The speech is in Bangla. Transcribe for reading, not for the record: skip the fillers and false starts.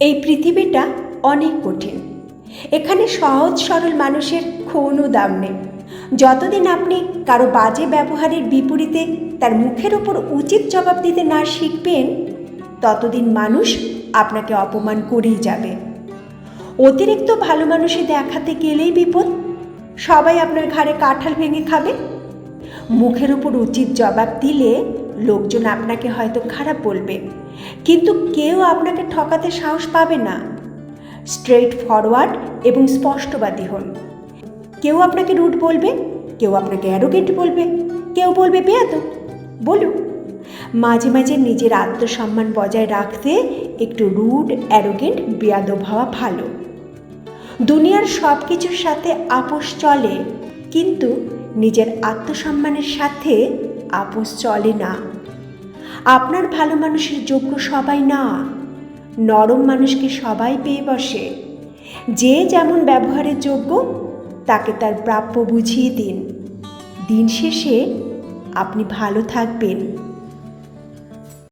এই পৃথিবীটা অনেক কঠিন। এখানে সহজ সরল মানুষের কোনো দাম নেই। যতদিন আপনি কারো বাজে ব্যবহারের বিপরীতে তার মুখের ওপর উচিত জবাব দিতে না শিখবেন, ততদিন মানুষ আপনাকে অপমান করেই যাবে। অতিরিক্ত ভালো মানুষে দেখাতে গেলেই বিপদ। সবাই আপনার ঘাড়ে কাঁঠাল ভেঙে খাবে। মুখের ওপর উচিত জবাব দিলে লোকজন আপনাকে হয়তো খারাপ বলবে, কিন্তু কেউ আপনাকে ঠকাতে সাহস পাবে না। স্ট্রেট ফরওয়ার্ড এবং স্পষ্টবাদী হন। কেউ আপনাকে রুড বলবে, কেউ আপনাকে অ্যারোগেন্ট বলবে, কেউ বলবে বেয়াদব। বলুন, মাঝে মাঝে নিজের আত্মসম্মান বজায় রাখতে একটু রুড, অ্যারোগেন্ট, বেয়াদব হওয়া ভালো। দুনিয়ার সব কিছুর সাথে আপোষ চলে, কিন্তু নিজের আত্মসম্মানের সাথে আপোষ চলে না। আপনার ভালো মানুষের যোগ্য সবাই না। নরম মানুষকে সবাই পেয়ে বসে। যে যেমন ব্যবহারের যোগ্য তাকে তার প্রাপ্য বুঝিয়ে দিন। দিন শেষে আপনি ভালো থাকবেন।